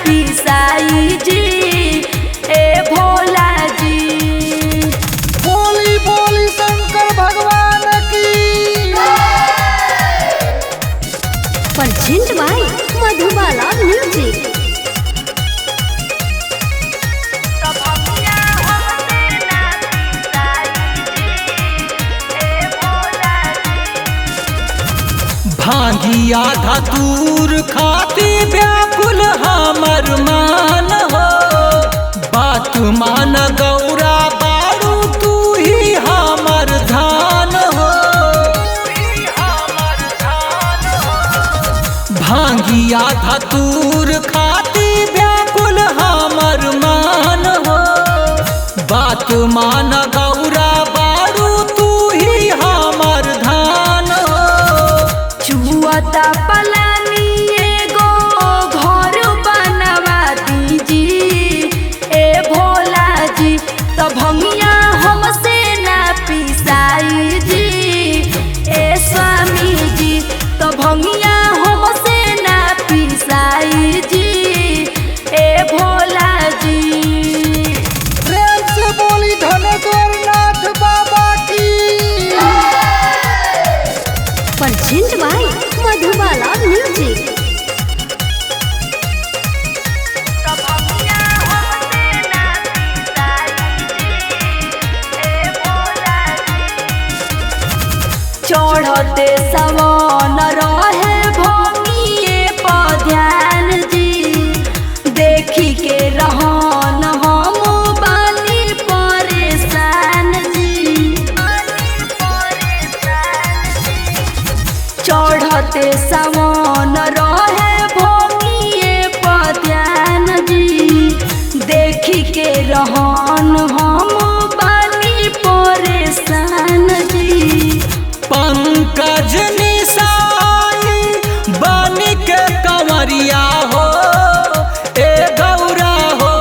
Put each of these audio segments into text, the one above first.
पिसाई जी ए भोला जी। बोली बोली शंकर भगवान की। Present by Madhubala music. भांगिया धतूर खाती व्याकुल हमर मान हो, बात मान गौरा बारू तू ही हमर धान हो। भांगिया धतूर खाती व्याकुल हमर मान हो, बात मान गौरा बारू तू ही हमर धान हो। चुअता पलानी एगो घर बनवा दीजी ए भोला जी। तो भंगिया हमसे ना पिसाई जी ए स्वामी जी। तो भंगिया हमसे ना पिसाई जी ए भोला जी। प्रेम से बोली धनेश्वर नाथ बाबा की। Present by Madhubala music. चढ़ते सवन रहे भंगिए पर ध्यान जी, देखी के रहन हम बानी परेशान जी। चढ़ते सवन रहे भंगिए पर ध्यान जी, देखी के रहन हम बानी परेशान जी। पंकज निशाई बनी के कंवरिया हो ए गौरा हो।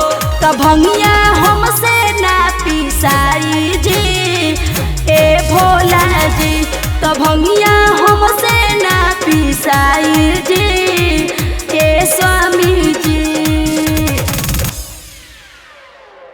त भंगिया हमसे ना पिसाई जी ए भोला जी। त भंगिया हमसे ना पिसाई जी।